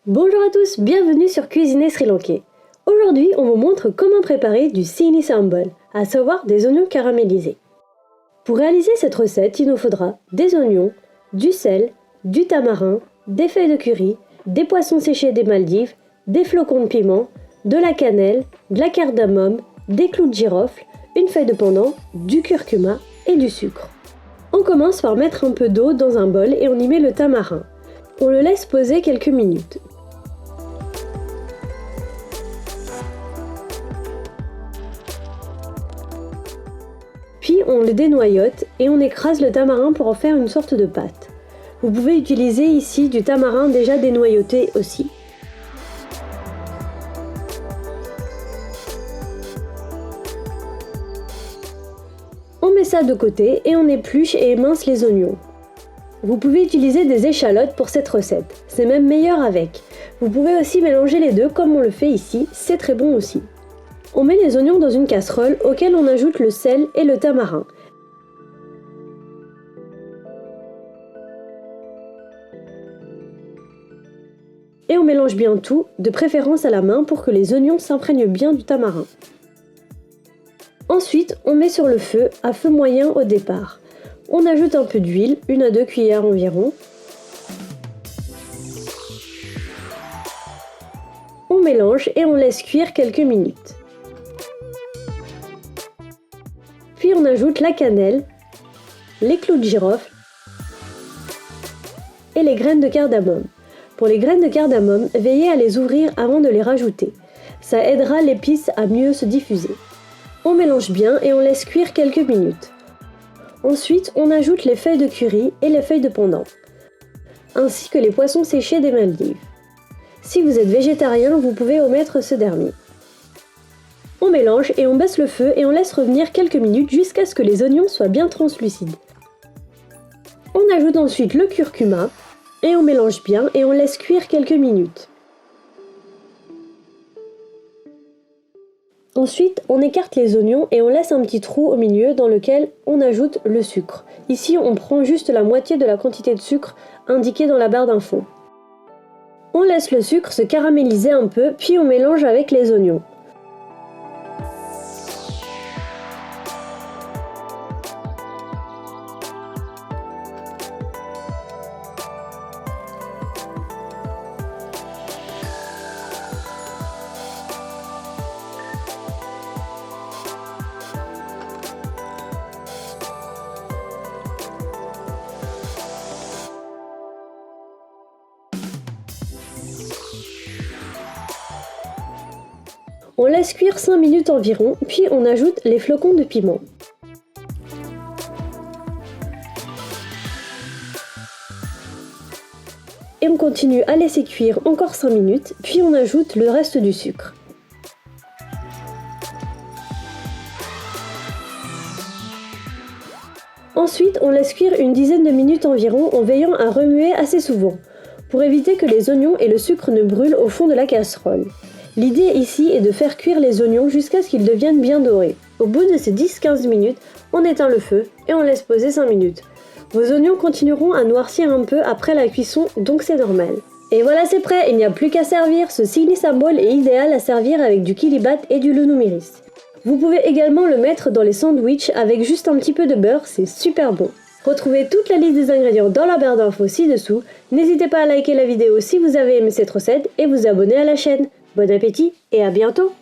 Bonjour à tous, bienvenue sur Cuisiner Sri Lankais. Aujourd'hui, on vous montre comment préparer du Sini Sambal, à savoir des oignons caramélisés. Pour réaliser cette recette, il nous faudra des oignons, du sel, du tamarin, des feuilles de curry, des poissons séchés des Maldives, des flocons de piment, de la cannelle, de la cardamome, des clous de girofle, une feuille de pandan, du curcuma et du sucre. On commence par mettre un peu d'eau dans un bol et on y met le tamarin. On le laisse poser quelques minutes. Puis on le dénoyote et on écrase le tamarin pour en faire une sorte de pâte. Vous pouvez utiliser ici du tamarin déjà dénoyauté aussi. On met ça de côté et on épluche et émince les oignons. Vous pouvez utiliser des échalotes pour cette recette, c'est même meilleur avec. Vous pouvez aussi mélanger les deux comme on le fait ici, c'est très bon aussi. On met les oignons dans une casserole auquel on ajoute le sel et le tamarin. Et on mélange bien tout, de préférence à la main pour que les oignons s'imprègnent bien du tamarin. Ensuite, on met sur le feu, à feu moyen au départ. On ajoute un peu d'huile, 1 à 2 cuillères environ. On mélange et on laisse cuire quelques minutes. Puis on ajoute la cannelle, les clous de girofle et les graines de cardamome. Pour les graines de cardamome, veillez à les ouvrir avant de les rajouter. Ça aidera l'épice à mieux se diffuser. On mélange bien et on laisse cuire quelques minutes. Ensuite, on ajoute les feuilles de curry et les feuilles de pandan, ainsi que les poissons séchés des Maldives. Si vous êtes végétarien, vous pouvez omettre ce dernier. On mélange et on baisse le feu et on laisse revenir quelques minutes jusqu'à ce que les oignons soient bien translucides. On ajoute ensuite le curcuma et on mélange bien et on laisse cuire quelques minutes. Ensuite, on écarte les oignons et on laisse un petit trou au milieu dans lequel on ajoute le sucre. Ici, on prend juste la moitié de la quantité de sucre indiquée dans la barre d'infos. On laisse le sucre se caraméliser un peu, puis on mélange avec les oignons. On laisse cuire 5 minutes environ, puis on ajoute les flocons de piment. Et on continue à laisser cuire encore 5 minutes, puis on ajoute le reste du sucre. Ensuite, on laisse cuire une dizaine de minutes environ en veillant à remuer assez souvent, pour éviter que les oignons et le sucre ne brûlent au fond de la casserole. L'idée ici est de faire cuire les oignons jusqu'à ce qu'ils deviennent bien dorés. Au bout de ces 10-15 minutes, on éteint le feu et on laisse poser 5 minutes. Vos oignons continueront à noircir un peu après la cuisson, donc c'est normal. Et voilà, c'est prêt, il n'y a plus qu'à servir. Ce Sini Sambal est idéal à servir avec du kilibat et du lunu miris. Vous pouvez également le mettre dans les sandwichs avec juste un petit peu de beurre, c'est super bon. Retrouvez toute la liste des ingrédients dans la barre d'infos ci-dessous. N'hésitez pas à liker la vidéo si vous avez aimé cette recette et vous abonner à la chaîne. Bon appétit et à bientôt!